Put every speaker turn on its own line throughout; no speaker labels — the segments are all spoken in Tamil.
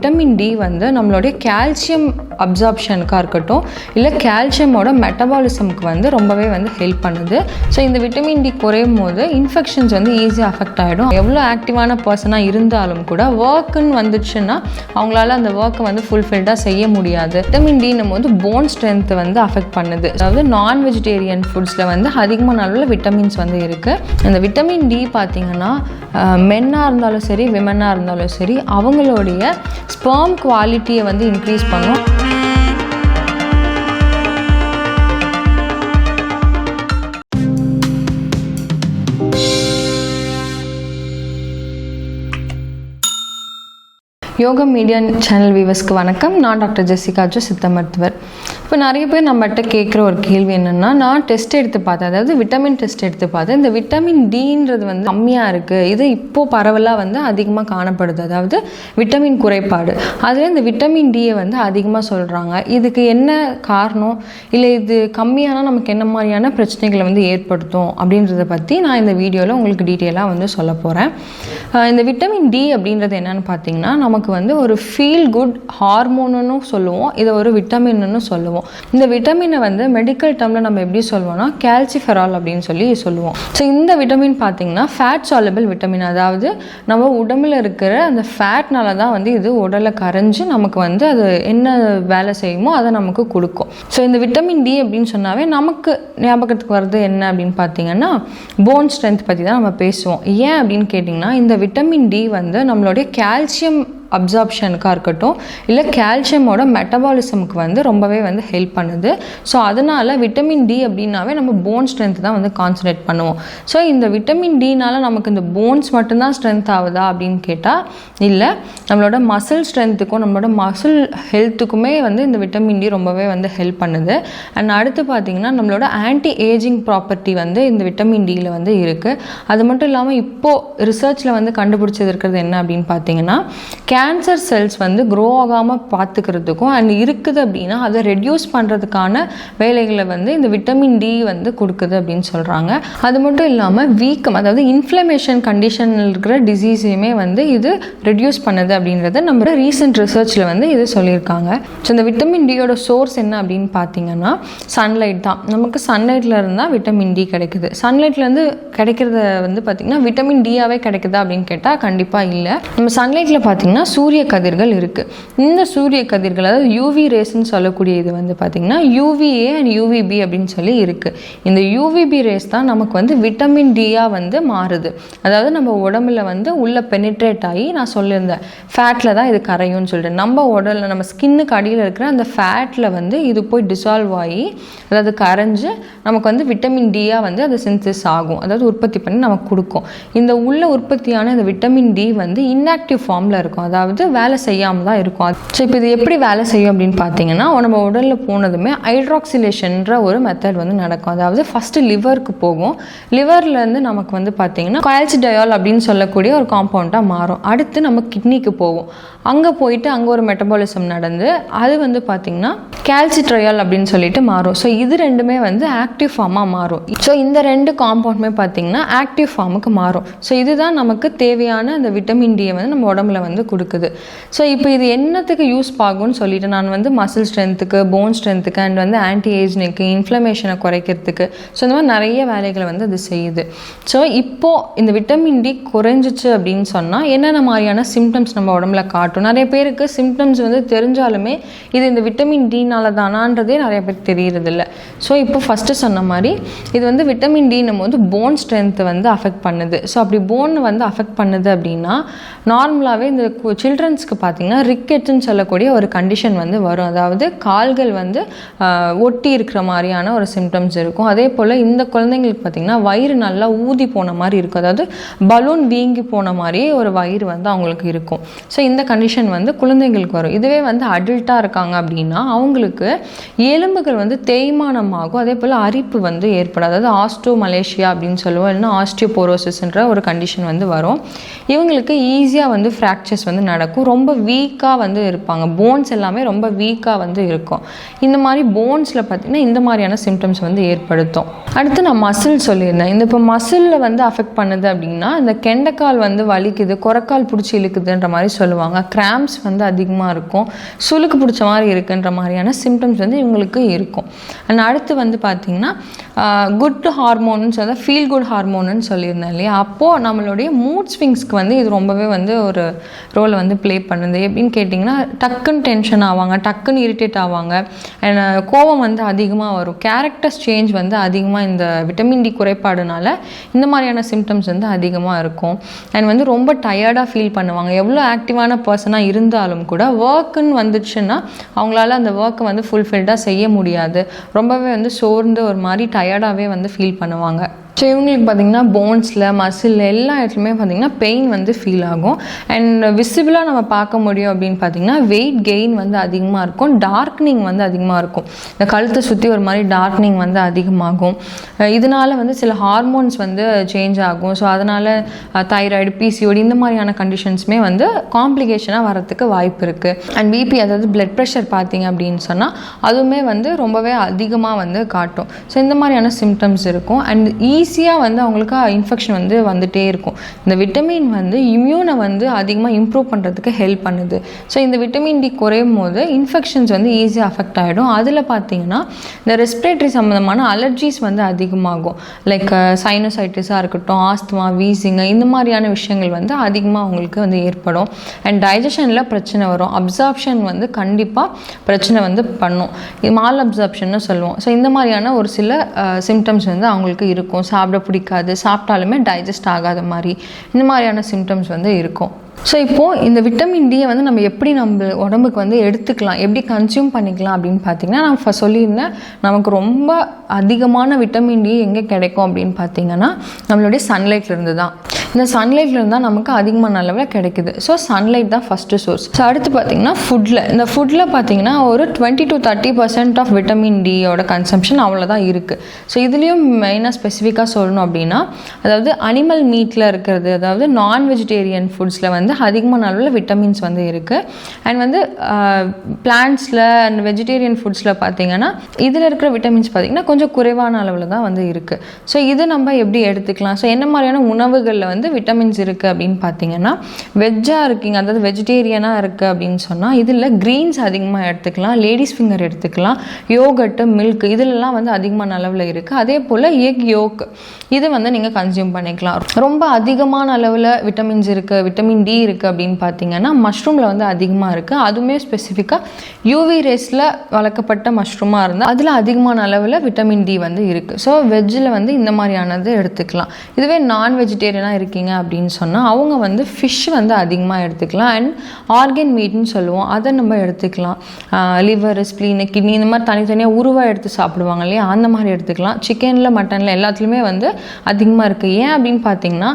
விட்டமின் டி வந்து நம்மளுடைய கால்சியம் அப்சார்ப்ஷனுக்காக இருக்கட்டும், இல்லை கால்சியமோட மெட்டபாலிசமுக்கு வந்து ரொம்பவே வந்து ஹெல்ப் பண்ணுது. ஸோ இந்த விட்டமின் டி குறையும் போது இன்ஃபெக்ஷன்ஸ் வந்து ஈஸியாக அஃபெக்ட் ஆகிடும். எவ்வளோ ஆக்டிவான பர்சனாக இருந்தாலும் கூட ஒர்க்குன்னு வந்துச்சுன்னா அவங்களால அந்த ஒர்க்கை வந்து ஃபுல்ஃபில்டாக செய்ய முடியாது. விட்டமின் டின்னும் போது போன் ஸ்ட்ரென்த்தை வந்து அஃபெக்ட் பண்ணுது. அதாவது நான் வெஜிடேரியன் ஃபுட்ஸில் வந்து அதிகமான அளவில் விட்டமின்ஸ் வந்து இருக்குது. இந்த விட்டமின் டி பார்த்திங்கன்னா மென்னாக இருந்தாலும் சரி, விமனாக இருந்தாலும் சரி, அவங்களுடைய ஸ்பெர்ம் குவாலிட்டியை வந்து இன்க்ரீஸ் பண்ணும். யோகா மீடியா சேனல் வியூவர்ஸ்க்கு வணக்கம். நான் டாக்டர் ஜெசிகா ஜோ, சித்த மருத்துவர். இப்போ நிறைய பேர் நம்மகிட்ட கேட்குற ஒரு கேள்வி என்னென்னா, நான் டெஸ்ட் எடுத்து பார்த்தேன், அதாவது விட்டமின் டெஸ்ட் எடுத்து பார்த்தேன், இந்த விட்டமின் டின்றது வந்து கம்மியாக இருக்குது, இது இப்போது பரவலாக வந்து அதிகமாக காணப்படுது, அதாவது விட்டமின் குறைபாடு. அதில் இந்த விட்டமின் டியை வந்து அதிகமாக சொல்கிறாங்க. இதுக்கு என்ன காரணம், இல்லை இது கம்மியானால் நமக்கு என்ன மாதிரியான பிரச்சனைகளை வந்து ஏற்படுத்தும் அப்படின்றத பற்றி நான் இந்த வீடியோவில் உங்களுக்கு டீட்டெயிலாக வந்து சொல்ல போகிறேன். இந்த விட்டமின் டி அப்படின்றது என்னென்னு பார்த்தீங்கன்னா, நமக்கு வந்து ஒரு ஃபீல் குட் ஹார்மோன்னு சொல்லுவோம், இதை ஒரு விட்டமின்னு சொல்லுவோம். இந்த விட்டமினை வந்து மெடிக்கல் டேர்மில் நம்ம எப்படி சொல்லுவோம்னா கால்சிஃபெரால் அப்படின்னு சொல்லுவோம். ஸோ இந்த விட்டமின் பார்த்தீங்கன்னா ஃபேட் சாலபிள் விட்டமின், அதாவது நம்ம உடம்புல இருக்கிற அந்த ஃபேட்னால தான் வந்து இது உடலை கரைஞ்சி நமக்கு வந்து அது என்ன வேலை செய்யுமோ அதை நமக்கு கொடுக்கும். ஸோ இந்த விட்டமின் டி அப்படின்னு சொன்னாவே நமக்கு ஞாபகத்துக்கு வர்றது என்ன அப்படின்னு பார்த்தீங்கன்னா போன் ஸ்ட்ரென்த் பற்றி தான் நம்ம பேசுவோம். ஏன் அப்படின்னு கேட்டிங்கன்னா, இந்த விட்டமின் டி வந்து நம்மளுடைய கால்சியம் அப்சார்ப்ஷனுக்காக இருக்கட்டும், இல்லை கால்சியமோட மெட்டபாலிசமுக்கு வந்து ரொம்பவே வந்து ஹெல்ப் பண்ணுது. ஸோ அதனால் விட்டமின் டி அப்படின்னாவே நம்ம போன் ஸ்ட்ரென்த் தான் வந்து கான்சன்ட்ரேட் பண்ணுவோம். ஸோ இந்த விட்டமின் டினால் நமக்கு இந்த போன்ஸ் மட்டும்தான் ஸ்ட்ரென்த் ஆகுதா அப்படின்னு கேட்டால் இல்லை, நம்மளோட மசில் ஸ்ட்ரென்த்துக்கும் நம்மளோட மசில் ஹெல்த்துக்குமே வந்து இந்த விட்டமின் டி ரொம்பவே வந்து ஹெல்ப் பண்ணுது. அண்ட் அடுத்து பார்த்திங்கன்னா நம்மளோட ஆன்டி ஏஜிங் ப்ராப்பர்ட்டி வந்து இந்த விட்டமின் டியில் வந்து இருக்குது. அது மட்டும் இல்லாமல் இப்போது ரிசர்ச்சில் வந்து கண்டுபிடிச்சது இருக்கிறது என்ன அப்படின்னு பார்த்தீங்கன்னா, கேன்சர் செல்ஸ் வந்து க்ரோ ஆகாமல் பார்த்துக்கிறதுக்கும் அண்ட் இருக்குது அப்படின்னா அதை ரெடியூஸ் பண்ணுறதுக்கான வேலைகளை வந்து இந்த விட்டமின் டி வந்து கொடுக்குது அப்படின்னு சொல்கிறாங்க. அது மட்டும் இல்லாமல் வீக்கம், அதாவது இன்ஃப்ளமேஷன் கண்டிஷனில் இருக்கிற டிசீஸையுமே வந்து இது ரெடியூஸ் பண்ணுது அப்படின்றத நம்ம ரீசெண்ட் ரிசர்ச்சில் வந்து இது சொல்லியிருக்காங்க. ஸோ இந்த விட்டமின் டியோட சோர்ஸ் என்ன அப்படின்னு பார்த்தீங்கன்னா சன்லைட் தான். நமக்கு சன்லைட்டில் இருந்தால் விட்டமின் டி கிடைக்குது. சன்லைட்லேருந்து கிடைக்கிறத வந்து பார்த்திங்கன்னா விட்டமின் டியாவே கிடைக்குதா அப்படின்னு கேட்டால் கண்டிப்பாக இல்லை. நம்ம சன்லைட்டில் பார்த்திங்கன்னா சூரிய கதிர்கள் இருக்குது. இந்த சூரிய கதிர்கள், அதாவது யூவி ரேஸ்ன்னு சொல்லக்கூடிய இது வந்து பார்த்திங்கன்னா யூவிஏ அண்ட் யூவிபி அப்படின்னு சொல்லி இருக்குது. இந்த யூவிபி ரேஸ் தான் நமக்கு வந்து விட்டமின் டியாக வந்து மாறுது. அதாவது நம்ம உடம்புல வந்து உள்ளே பெனிட்ரேட் ஆகி, நான் சொல்லியிருந்தேன் ஃபேட்டில் தான் இது கரையும்னு சொல்லிட்டு, நம்ம உடலில் நம்ம ஸ்கின்னுக்கு அடியில் இருக்கிற அந்த ஃபேட்டில் வந்து இது போய் டிசால்வ் ஆகி, அதாவது கரைஞ்சு நமக்கு வந்து விட்டமின் டியாக வந்து அது சிந்தசிஸ் ஆகும், அதாவது உற்பத்தி பண்ணி நமக்கு கொடுக்கும். இந்த உள்ள உற்பத்தியான இந்த விட்டமின் டி வந்து இன்ஆக்டிவ் ஃபார்மில் இருக்கும், அதாவது வேலை செய்யாமல் தான் இருக்கும். ஸோ இப்போ இது எப்படி வேலை செய்யும் அப்படின்னு பார்த்தீங்கன்னா, நம்ம உடலில் போனதுமே ஹைட்ராக்சிலேஷன்ற ஒரு மெத்தட் வந்து நடக்கும். அதாவது ஃபஸ்ட்டு லிவருக்கு போகும். லிவர்லேருந்து நமக்கு வந்து பார்த்தீங்கன்னா கால்சிடயால் அப்படின்னு சொல்லக்கூடிய ஒரு காம்பவுண்டாக மாறும். அடுத்து நம்ம கிட்னிக்கு போகும். அங்கே போயிட்டு அங்கே ஒரு மெட்டபாலிசம் நடந்து அது வந்து பார்த்திங்கன்னா கால்சிட்ரையால் அப்படின்னு சொல்லிட்டு மாறும். ஸோ இது ரெண்டுமே வந்து ஆக்டிவ் ஃபார்மாக மாறும். ஸோ இந்த ரெண்டு காம்பவுண்டுமே பார்த்திங்கன்னா ஆக்டிவ் ஃபார்முக்கு மாறும். ஸோ இதுதான் நமக்கு தேவையான அந்த விட்டமின் டியை வந்து நம்ம உடம்புல வந்து கொடுக்குது. ஸோ இப்போ இது என்னத்துக்கு யூஸ் ஆகும்னு சொல்லிட்டு நான் வந்து மசில் ஸ்ட்ரென்த்துக்கு, போன் ஸ்ட்ரென்த்துக்கு அண்ட் வந்து ஆன்டி ஏஜ்னிக்கு, இன்ஃப்ளமேஷனை குறைக்கிறதுக்கு, ஸோ இந்த மாதிரி நிறைய வேலைகளை வந்து அது செய்யுது. ஸோ இப்போது இந்த விட்டமின் டி குறைஞ்சிச்சு அப்படின்னு சொன்னால் என்னென்ன மாதிரியான சிம்டம்ஸ் நம்ம உடம்புல காட்டும்? நிறைய பேருக்கு சிம்டம்ஸ் வந்து தெரிஞ்சாலுமே இது இந்த விட்டமின் டினால தானான்றதே நிறைய பேருக்கு தெரியறதில்ல. ஸோ இப்போ ஃபஸ்ட்டு சொன்ன மாதிரி இது வந்து விட்டமின் டி நம்ம வந்து போன் ஸ்ட்ரென்த்தை வந்து அஃபெக்ட் பண்ணுது. ஸோ அப்படி போன் வந்து அஃபெக்ட் பண்ணுது அப்படின்னா நார்மலாகவே இந்த சில்ட்ரன்ஸ்க்கு பார்த்திங்கன்னா ரிக்கெட்ஸ்ன்னு சொல்லக்கூடிய ஒரு கண்டிஷன் வந்து வரும். அதாவது கால்கள் வந்து ஒட்டி இருக்கிற மாதிரியான ஒரு சிம்டம்ஸ் இருக்கும். அதே போல் இந்த குழந்தைங்களுக்கு பார்த்திங்கன்னா வயிறு நல்லா ஊதி போன மாதிரி இருக்கும், அதாவது பலூன் வீங்கி போன மாதிரி ஒரு வயிறு வந்து அவங்களுக்கு இருக்கும். ஸோ இந்த கண்டிஷன் வந்து குழந்தைங்களுக்கு வரும். இதுவே வந்து அடல்ட்டாக இருக்காங்க அப்படின்னா அவங்களுக்கு எலும்புகள் வந்து தேய்மானமாகும். அதே போல் அரிப்பு வந்து ஏற்படும், அதாவது ஆஸ்டோமலேஷியா அப்படின்னு சொல்லுவோம், இல்லைன்னா ஆஸ்டியோபோரோசிஸ்ன்ற ஒரு கண்டிஷன் வந்து வரும். இவங்களுக்கு ஈஸியாக வந்து ஃப்ராக்சர்ஸ் வந்து வந்து நடக்கும். ரொம்ப வீக்காக வந்து இருப்பாங்க. போன்ஸ் எல்லாமே ரொம்ப வீக்காக வந்து இருக்கும். இந்த மாதிரி போன்ஸில் பார்த்திங்கன்னா இந்த மாதிரியான சிம்டம்ஸ் வந்து ஏற்படுத்தும். அடுத்து நான் மசில் சொல்லியிருந்தேன். இந்த இப்போ மசிலில் வந்து அஃபெக்ட் பண்ணுது அப்படின்னா இந்த கெண்டைக்கால் வந்து வலிக்குது, குறைக்கால் பிடிச்சி இழுக்குதுன்ற மாதிரி சொல்லுவாங்க. கிராம்ப்ஸ் வந்து அதிகமாக இருக்கும், சுளுக்கு பிடிச்ச மாதிரி இருக்குன்ற மாதிரியான சிம்டம்ஸ் வந்து இவங்களுக்கு இருக்கும். அண்ட் அடுத்து வந்து பார்த்திங்கன்னா குட் ஹார்மோன்னு சொல்ல ஃபீல் குட் ஹார்மோன்னு சொல்லியிருந்தேன் இல்லையா, அப்போது நம்மளுடைய மூட் ஸ்விங்ஸ்க்கு வந்து இது ரொம்பவே வந்து ஒரு ரோலை வந்து ப்ளே பண்ணுது. எப்படின்னு கேட்டிங்கன்னா டக்குன்னு டென்ஷன் ஆவாங்க, டக்குன்னு இரிட்டேட் ஆவாங்க, அண்ட் கோபம் வந்து அதிகமாக வரும். கேரக்டர்ஸ் சேஞ்ச் வந்து அதிகமாக இந்த விட்டமின் டி குறைபாடுனால இந்த மாதிரியான சிம்டம்ஸ் வந்து அதிகமாக இருக்கும். அண்ட் வந்து ரொம்ப டயர்டாக ஃபீல் பண்ணுவாங்க. எவ்வளோ ஆக்டிவான பர்சனாக இருந்தாலும் கூட ஒர்க்குன்னு வந்துச்சுன்னா அவங்களால அந்த ஒர்க்கை வந்து ஃபுல்ஃபில்டாக செய்ய முடியாது. ரொம்பவே வந்து சோர்ந்து ஒரு மாதிரி டயர்டாகவே வந்து ஃபீல் பண்ணுவாங்க. ஸோ இவங்களுக்கு பார்த்திங்கன்னா போன்ஸில் மசில் எல்லா இடத்துலையுமே பார்த்திங்கன்னா பெயின் வந்து ஃபீல் ஆகும். அண்ட் விசிபிளாக நம்ம பார்க்க முடியும் அப்படின்னு பார்த்திங்கன்னா வெயிட் கெயின் வந்து அதிகமாக இருக்கும், டார்க்னிங் வந்து அதிகமாக இருக்கும். இந்த கழுத்தை சுற்றி ஒரு மாதிரி டார்க்னிங் வந்து அதிகமாகும். இதனால் வந்து சில ஹார்மோன்ஸ் வந்து சேஞ்ச் ஆகும். ஸோ அதனால் தைராய்டு, பிசிஓடி இந்த மாதிரியான கண்டிஷன்ஸுமே வந்து காம்ப்ளிகேஷனாக வரத்துக்கு வாய்ப்பு இருக்குது. அண்ட் பிபி அதாவது பிளட் ப்ரெஷர் பார்த்திங்க அப்படின்னு சொன்னால் அதுவுமே வந்து ரொம்பவே அதிகமாக வந்து காட்டும். ஸோ இந்த மாதிரியான சிம்டம்ஸ் இருக்கும். அண்ட் ஈஸியாக வந்து அவங்களுக்கு இன்ஃபெக்ஷன் வந்து வந்துகிட்டே இருக்கும். இந்த விட்டமின் வந்து இம்யூனை வந்து அதிகமாக இம்ப்ரூவ் பண்ணுறதுக்கு ஹெல்ப் பண்ணுது. ஸோ இந்த விட்டமின் டி குறையும் போது இன்ஃபெக்ஷன்ஸ் வந்து ஈஸியாக அஃபெக்ட் ஆகிடும். அதில் பார்த்திங்கன்னா இந்த ரெஸ்பிரேட்டரி சம்மந்தமான அலர்ஜிஸ் வந்து அதிகமாகும். லைக் சைனோசைட்டிஸாக இருக்கட்டும், ஆஸ்துமா, வீசிங்கு இந்த மாதிரியான விஷயங்கள் வந்து அதிகமாக அவங்களுக்கு வந்து ஏற்படும். அண்ட் டைஜஷனில் பிரச்சனை வரும். அப்சார்ப்ஷன் வந்து கண்டிப்பாக பிரச்சனை வந்து பண்ணும். இது மால் அப்சார்ப்ஷன்னு சொல்லுவோம். ஸோ இந்த மாதிரியான ஒரு சில சிம்டம்ஸ் வந்து அவங்களுக்கு இருக்கும். சாப்பிட பிடிக்காது, சாப்பிட்டாலுமே டைஜஸ்ட் ஆகாத மாதிரி இந்த மாதிரியான சிம்டம்ஸ் வந்து இருக்கும். ஸோ இப்போது இந்த விட்டமின் டியை வந்து நம்ம எப்படி நம்ம உடம்புக்கு வந்து எடுத்துக்கலாம், எப்படி கன்சியூம் பண்ணிக்கலாம் அப்படின்னு பார்த்திங்கன்னா, நான் ஃபஸ்ட் சொல்லியிருந்தேன் நமக்கு ரொம்ப அதிகமான விட்டமின் டி எங்கே கிடைக்கும் அப்படின்னு பார்த்திங்கன்னா நம்மளுடைய சன்லைட்லேருந்து தான். இந்த சன்லைட்லேருந்து தான் நமக்கு அதிகமான அளவில் கிடைக்குது. ஸோ சன்லைட் தான் ஃபஸ்ட்டு சோர்ஸ். ஸோ அடுத்து பார்த்திங்கன்னா இந்த ஃபுட்டில் பார்த்திங்கன்னா ஒரு 20 to 30% ஆஃப் விட்டமின் டியோட கன்சம்ஷன் அவ்வளோதான் இருக்குது. ஸோ இதுலேயும் மெயினாக ஸ்பெசிஃபிக்காக சொல்லணும் அப்படின்னா அதாவது அனிமல் மீட்டில் இருக்கிறது, அதாவது நான் வெஜிடேரியன் ஃபுட்ஸில் வந்து அதிகமான அளவில் விட்டமின்ஸ் வந்து இருக்குது. அண்ட் வந்து பிளான்ட்ஸில் அண்ட் வெஜிடேரியன் ஃபுட்ஸில் பார்த்திங்கன்னா இதில் இருக்கிற விட்டமின்ஸ் பார்த்திங்கன்னா கொஞ்சம் குறைவான அளவில் தான் வந்து இருக்குது. ஸோ இது நம்ம எப்படி எடுத்துக்கலாம், ஸோ என்ன மாதிரியான உணவுகளில் வந்து விட்டமின்ஸ் இருக்குது அப்படின்னு பார்த்திங்கன்னா வெஜ்ஜாக இருக்கீங்க, அதாவது வெஜிடேரியனாக இருக்குது அப்படின்னு சொன்னால் இதில் க்ரீன்ஸ் அதிகமாக எடுத்துக்கலாம், லேடிஸ் ஃபிங்கர் எடுத்துக்கலாம், யோகட்டு, மில்க் இதிலெல்லாம் வந்து அதிகமான அளவில் இருக்குது. அதே போல் எக் யோக் இது வந்து நீங்கள் கன்சியூம் பண்ணிக்கலாம். ரொம்ப அதிகமான அளவில் விட்டமின்ஸ் இருக்குது, விட்டமின் டி இருக்குது அப்படின்னு பார்த்தீங்கன்னா மஷ்ரூமில் வந்து அதிகமாக இருக்குது. அதுவுமே ஸ்பெசிஃபிக்காக யூவி ரேஸில் வளர்க்கப்பட்ட மஷ்ரூமாக இருந்தால் அதில் அதிகமான அளவில் விட்டமின் டி வந்து இருக்குது. ஸோ வெஜ்ஜில் வந்து இந்த மாதிரியானது எடுத்துக்கலாம். இதுவே நான் வெஜிடேரியனாக இருக்கீங்க அப்படின்னு சொன்னால் அவங்க வந்து ஃபிஷ் வந்து அதிகமாக எடுத்துக்கலாம். அண்ட் ஆர்கன் மீட்னு சொல்லுவோம், அதை நம்ம எடுத்துக்கலாம். லிவர், ஸ்ப்ளீனு, கிட்னி இந்த மாதிரி தனித்தனியாக உருவாக எடுத்து சாப்பிடுவாங்க இல்லையா, அந்த மாதிரி எடுத்துக்கலாம். சிக்கனில், மட்டனில் எல்லாத்துலேயுமே வந்து அதிகமாக இருக்குது. ஏன் அப்படின்னு பார்த்தீங்கன்னா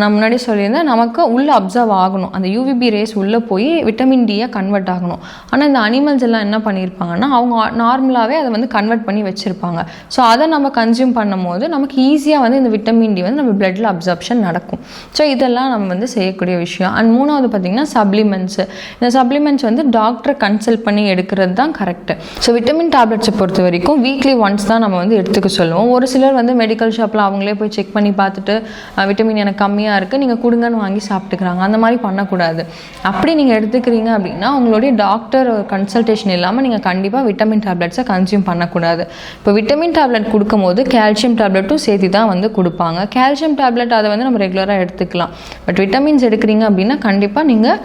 நான் முன்னாடி சொல்லியிருந்தேன் நமக்கு உள்ளே அப்சர்வ் ஆகணும், அந்த யூவிபி ரேஸ் உள்ளே போய் விட்டமின் டியை கன்வெர்ட் ஆகணும். ஆனால் இந்த அனிமல்ஸ் எல்லாம் என்ன பண்ணியிருப்பாங்கன்னா அவங்க நார்மலாகவே அதை வந்து கன்வெர்ட் பண்ணி வச்சுருப்பாங்க. ஸோ அதை நம்ம கன்சியூம் பண்ணும் போது நமக்கு ஈஸியாக வந்து இந்த விட்டமின் டி வந்து நம்ம பிளட்டில் அப்சர்ப்ஷன் நடக்கும். ஸோ இதெல்லாம் நம்ம வந்து செய்யக்கூடிய விஷயம். அண்ட் மூணாவது பார்த்திங்கன்னா சப்ளிமெண்ட்ஸு. இந்த சப்ளிமெண்ட்ஸ் வந்து டாக்டரை கன்சல்ட் பண்ணி எடுக்கிறது தான் கரெக்டு. ஸோ விட்டமின் டேப்லெட்ஸை பொறுத்த வரைக்கும் வீக்லி ஒன்ஸ் தான் நம்ம வந்து எடுத்துக்க சொல்லுவோம். ஒரு சிலர் வந்து மெடிக்கல் ஷாப்பில் அவங்களே போய் செக் பண்ணி பார்த்துட்டு விட்டமின் எனக்கு கம்மியாக இருக்குது நீங்கள் கொடுங்கன்னு வாங்கி சாப்பிட்டுக்கிறாங்க. அந்த மாதிரி பண்ணக்கூடாது. அப்படி நீங்கள் எடுத்துக்கிறீங்க அப்படின்னா உங்களுடைய டாக்டர் கன்சல்டேஷன் இல்லாமல் நீங்கள் கண்டிப்பாக விட்டமின் டேப்லெட்ஸை கன்சியூம் பண்ணக்கூடாது. இப்போ விட்டமின் டேப்லெட் கொடுக்கும்போது கால்சியம் டேப்லெட்டும் சேர்த்து தான் வந்து கொடுப்பாங்க. கால்சியம் டேப்லெட் அதை வந்து நம்ம ரெகுலராக எடுத்துக்கலாம். பட் விட்டமின்ஸ் எடுக்கிறீங்க அப்படின்னா கண்டிப்பாக நீங்கள்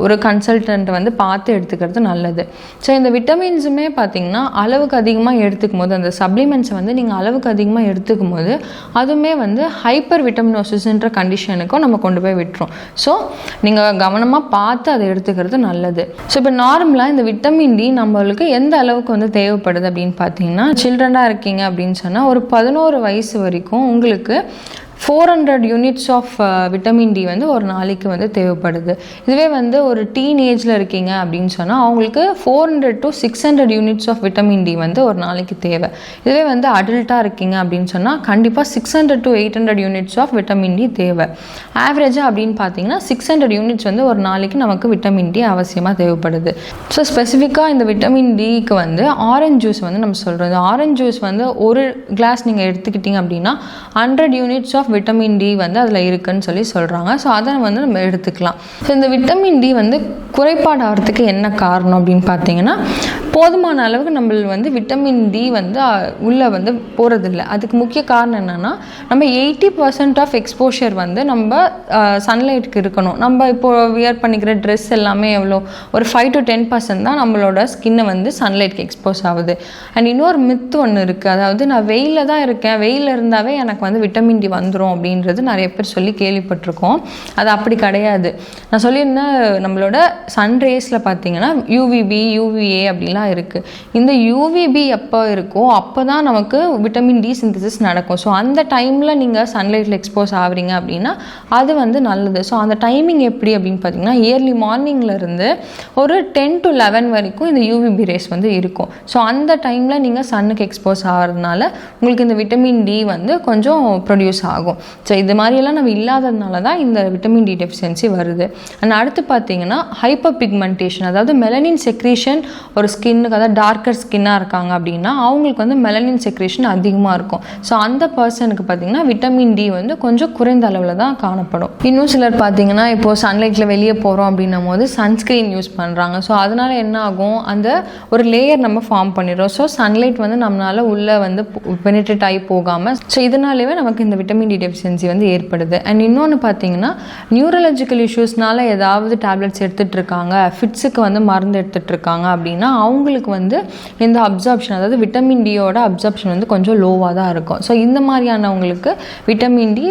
ஒரு கன்சல்டன்ட் வந்து பார்த்து எடுத்துக்கிறது நல்லது. ஸோ இந்த விட்டமின்ஸுமே பார்த்திங்கன்னா அளவுக்கு அதிகமாக எடுத்துக்கும் போது, அந்த சப்ளிமெண்ட்ஸை வந்து நீங்கள் அளவுக்கு அதிகமாக எடுத்துக்கும் போது அதுவுமே வந்து ஹைப்பர் விட்டமினோசிஸ்ன்ற கண்டிஷனுக்கும் நம்ம கொண்டு போய் விட்டுரும். ஸோ நீங்கள் கவனமாக பார்த்து அதை எடுத்துக்கிறது நல்லது. ஸோ இப்போ நார்மலாக இந்த விட்டமின் டி நம்மளுக்கு எந்த அளவுக்கு வந்து தேவைப்படுது அப்படின்னு பார்த்தீங்கன்னா சில்ட்ரனாக இருக்கீங்க அப்படின்னு சொன்னால் ஒரு 11 வயசு வரைக்கும் உங்களுக்கு 400 யூனிட்ஸ் ஆஃப் விட்டமின் டி வந்து ஒரு நாளைக்கு வந்து தேவைப்படுது. இதுவே வந்து ஒரு டீனேஜில் இருக்கீங்க அப்படின்னு சொன்னால் அவங்களுக்கு 400 to 600 units of vitamin D வந்து ஒரு நாளைக்கு தேவை. இதுவே வந்து அடல்ட்டாக இருக்கீங்க அப்படின்னு சொன்னால் கண்டிப்பாக 600 to 800 units of vitamin D தேவை. ஆவரேஜாக அப்படின்னு பார்த்தீங்கன்னா 600 யூனிட்ஸ் வந்து ஒரு நாளைக்கு நமக்கு விட்டமின் டி அவசியமாக தேவைப்படுது. ஸோ ஸ்பெசிஃபிக்காக இந்த விட்டமின் டிக்கு வந்து ஆரஞ்சு ஜூஸ் வந்து நம்ம சொல்கிறது. ஆரஞ்சு ஜூஸ் வந்து ஒரு கிளாஸ் நீங்கள் எடுத்துக்கிட்டீங்க அப்படின்னா 100 யூனிட்ஸ் ஆஃப் விட்டமின் டி வந்து அதில் இருக்குன்னு சொல்லி சொல்கிறாங்க. ஸோ அதை வந்து நம்ம எடுத்துக்கலாம். ஸோ இந்த விட்டமின் டி வந்து குறைபாடு ஆகிறதுக்கு என்ன காரணம் அப்படின்னு பார்த்தீங்கன்னா போதுமான அளவுக்கு நம்ம வந்து விட்டமின் டி வந்து உள்ளே வந்து போகிறதில்ல. அதுக்கு முக்கிய காரணம் என்னென்னா நம்ம 80% ஆஃப் எக்ஸ்போஷர் வந்து நம்ம சன்லைட்டுக்கு இருக்கணும். நம்ம இப்போது வியர் பண்ணிக்கிற ட்ரெஸ் எல்லாமே எவ்வளோ ஒரு 5 to 10% தான் நம்மளோட ஸ்கின்னை வந்து சன்லைட்டுக்கு எக்ஸ்போஸ் ஆகுது. அண்ட் இன்னொரு மித்து ஒன்று இருக்குது. அதாவது நான் வெயிலில் தான் இருக்கேன், வெயிலில் இருந்தாவே எனக்கு வந்து விட்டமின் டி வந்துடும் அப்படின்றது நிறைய பேர் சொல்லி கேள்விப்பட்டிருக்கோம். அது அப்படி கிடையாது. நான் சொல்லியிருந்தேன் நம்மளோட சன்ரேஸில் பார்த்தீங்கன்னா யூவிபி யூவிஏ அப்படிலாம் இருக்குது. இந்த யூவிபி எப்போ இருக்கோ அப்போ தான் நமக்கு விட்டமின் டி சிந்தசிஸ் நடக்கும். ஸோ அந்த டைமில் நீங்கள் சன்லைட்டில் எக்ஸ்போஸ் ஆகுறீங்க அப்படின்னா அது வந்து நல்லது. ஸோ அந்த டைமிங் எப்படி அப்படின்னு பார்த்தீங்கன்னா இயர்லி மார்னிங்லேருந்து ஒரு 10 to 11 வரைக்கும் இந்த யூவிபி ரேஸ் வந்து இருக்கும். ஸோ அந்த டைமில் நீங்கள் சன்னுக்கு எக்ஸ்போஸ் ஆகிறதுனால உங்களுக்கு இந்த விட்டமின் டி வந்து கொஞ்சம் ப்ரொடியூஸ் ஆகும். ஸோ இது மாதிரியெல்லாம் நம்ம இல்லாததுனால தான் இந்த விட்டமின் டி டெஃபிஷியன்சி வருது. அண்ட் அடுத்து பார்த்தீங்கன்னா ஹைப்பர் பிக்மெண்டேஷன், அதாவது மெலனின் செக்ரீஷன் ஒரு ஸ்கின்னுக்கு, அதாவது டார்க்கர் ஸ்கின்னாக இருக்காங்க அப்படின்னா அவங்களுக்கு வந்து மெலனின் செக்ரேஷன் அதிகமாக இருக்கும். ஸோ அந்த பர்சனுக்கு பார்த்தீங்கன்னா விட்டமின் டி வந்து கொஞ்சம் குறைந்த அளவில் தான் காணப்படும். இன்னும் சிலர் பார்த்தீங்கன்னா இப்போது சன்லைட்டில் வெளியே போகிறோம் அப்படின்னும் போது சன்ஸ்க்ரீன் யூஸ் பண்ணுறாங்க. ஸோ அதனால் என்ன ஆகும், அந்த ஒரு லேயர் நம்ம ஃபார்ம் பண்ணிடுறோம். ஸோ சன்லைட் வந்து நம்மளால் உள்ளே வந்து பெனிட்ரேட் ஆகி போகாமல் ஸோ இதனாலேயே நமக்கு இந்த விட்டமின் டி டெஃபிஷியன்சி வந்து ஏற்படுது. அண்ட் இன்னொன்று பார்த்தீங்கன்னா நியூரலஜிக்கல் இஷ்யூஸ்னால ஏதாவது டேப்லெட்ஸ் எடுத்துகிட்டு இருக்காங்க, ஃபிட்ஸுக்கு வந்து மருந்து எடுத்துகிட்டு இருக்காங்க அப்படின்னா அவங்களுக்கு வந்து இந்த அப்சார்ப்ஷன், அதாவது விட்டமின் டியோட அப்சார்ப்ஷன் வந்து கொஞ்சம் லோவாக தான் இருக்கும். ஸோ இந்த மாதிரியானவங்களுக்கு விட்டமின் டி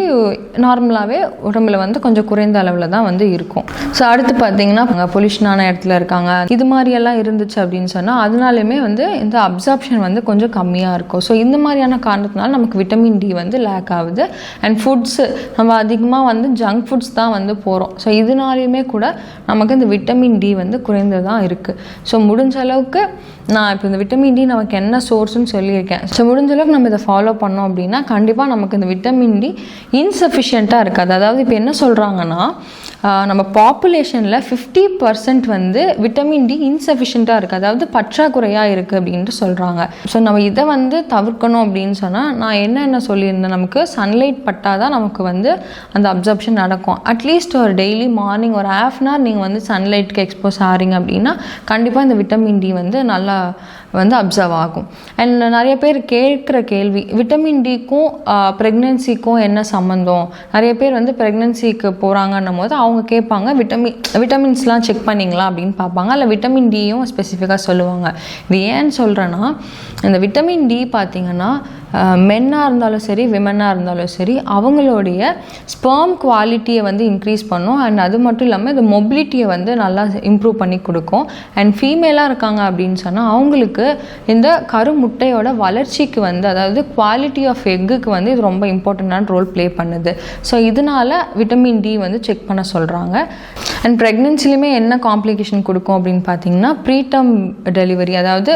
நார்மலாகவே உடம்புல வந்து கொஞ்சம் குறைந்த அளவில் தான் வந்து இருக்கும். ஸோ அடுத்து பார்த்தீங்கன்னா பொல்யூஷனான இடத்துல இருக்காங்க, இது மாதிரியெல்லாம் இருந்துச்சு அப்படின்னு சொன்னால் அதனாலுமே வந்து இந்த அப்சார்ப்ஷன் வந்து கொஞ்சம் கம்மியாக இருக்கும். ஸோ இந்த மாதிரியான காரணத்தினால நமக்கு விட்டமின் டி வந்து லேக் ஆகுது. அண்ட் ஃபுட்ஸு நம்ம அதிகமாக வந்து ஜங்க் ஃபுட்ஸ் தான் வந்து போகிறோம். ஸோ இதனாலையுமே கூட நமக்கு இந்த விட்டமின் டி வந்து குறைந்து தான் இருக்குது. ஸோ முடிஞ்ச அளவுக்கு நான் இப்போ இந்த விட்டமின் டி நமக்கு என்ன சோர்ஸ்ன்னு சொல்லியிருக்கேன். ஸோ முடிஞ்ச அளவுக்கு நம்ம இதை ஃபாலோ பண்ணோம் அப்படின்னா கண்டிப்பாக நமக்கு இந்த விட்டமின் டி இன்சஃபிஷியண்ட்டாக இருக்காது. அதாவது இப்போ என்ன சொல்கிறாங்கன்னா நம்ம பாப்புலேஷனில் 50% வந்து விட்டமின் டி இன்சஃபிஷியண்ட்டாக இருக்குது, அதாவது பற்றாக்குறையாக இருக்குது அப்படின்ட்டு சொல்கிறாங்க. ஸோ நம்ம இதை வந்து தவிர்க்கணும் அப்படின்னு சொன்னால் நான் என்ன சொல்லியிருந்தேன், நமக்கு சன்லைட் பட்டால் தான் நமக்கு வந்து அந்த அப்சர்ப்ஷன் நடக்கும். அட்லீஸ்ட் ஒரு டெய்லி மார்னிங் ஒரு ½ hour நீங்கள் வந்து சன்லைட்டுக்கு எக்ஸ்போஸ் ஆகிறீங்க அப்படின்னா கண்டிப்பாக இந்த விட்டமின் டி வந்து நல்லா வந்து அப்சர்வ் ஆகும். அண்ட் நிறைய பேர் கேட்குற கேள்வி, விட்டமின் டிக்கும் ப்ரெக்னென்சிக்கும் என்ன சம்மந்தம்? நிறைய பேர் வந்து ப்ரெக்னென்சிக்கு போகிறாங்கன்னும் போது அவங்க கேட்பாங்க விட்டமின்ஸ்லாம் செக் பண்ணிங்களா அப்படின்னு பார்ப்பாங்க, இல்லை விட்டமின் டியும் ஸ்பெசிஃபிக்காக சொல்லுவாங்க. இது ஏன்னு சொல்கிறேன்னா இந்த விட்டமின் டி பார்த்திங்கன்னா மென்னாக இருந்தாலும் சரி விமனாக இருந்தாலும் சரி அவங்களுடைய ஸ்பெர்ம் குவாலிட்டியை வந்து இன்க்ரீஸ் பண்ணும். அண்ட் அது மட்டும் இல்லாமல் இந்த மொபிலிட்டியை வந்து நல்லா இம்ப்ரூவ் பண்ணி கொடுக்கும். அண்ட் ஃபீமேலாக இருக்காங்க அப்படின்னு சொன்னால் அவங்களுக்கு இந்த கருமுட்டையோட வளர்ச்சிக்கு வந்து, அதாவது குவாலிட்டி ஆஃப் எக்குக்கு வந்து இது ரொம்ப இம்பார்ட்டண்ட்டான ரோல் ப்ளே பண்ணுது. ஸோ இதனால விட்டமின் டி வந்து செக் பண்ண சொல்கிறாங்க. அண்ட் ப்ரெக்னென்சிலையுமே என்ன காம்ப்ளிகேஷன் கொடுக்கும் அப்படின்னு பார்த்தீங்கன்னா ப்ரீடம் டெலிவரி, அதாவது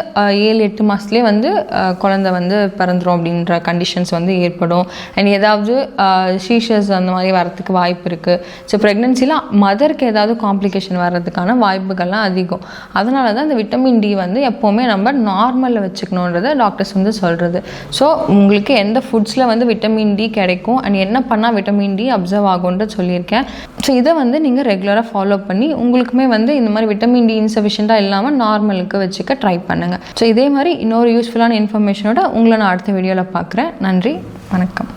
7-8 மாதத்துலேயே வந்து குழந்தை வந்து பிறந்துடும் அப்படின்ற கண்டிஷன்ஸ் வந்து ஏற்படும். அண்ட் ஏதாவது ஷீஷஸ் அந்த மாதிரி வரத்துக்கு வாய்ப்பு இருக்குது. ஸோ ப்ரெக்னென்சியில் மதருக்கு ஏதாவது காம்ப்ளிகேஷன் வர்றதுக்கான வாய்ப்புகள்லாம் அதிகம். அதனால தான் இந்த விட்டமின் டி வந்து எப்போவுமே நம்ம நார்மலில் வச்சுக்கணுன்றதை டாக்டர்ஸ் வந்து சொல்கிறது. ஸோ உங்களுக்கு எந்த ஃபுட்ஸில் வந்து விட்டமின் டி கிடைக்கும் அண்ட் என்ன பண்ணால் விட்டமின் டி அப்சர்வ் ஆகும்ன்ற சொல்லியிருக்கேன். ஸோ இதை வந்து நீங்கள் ரெகுலராக ஃபாலோ பண்ணி உங்களுக்குமே வந்து இந்த மாதிரி விட்டமின் டி இன்சஃபிஷியண்ட்டாக இல்லாமல் நார்மலுக்கு வச்சுக்க ட்ரை பண்ணுங்கள். ஸோ இதே மாதிரி இன்னொரு யூஸ்ஃபுல்லான இன்ஃபர்மேஷனோட உங்களை நான் அடுத்த வீடியோவில் பார்க்குறேன். நன்றி, வணக்கம்.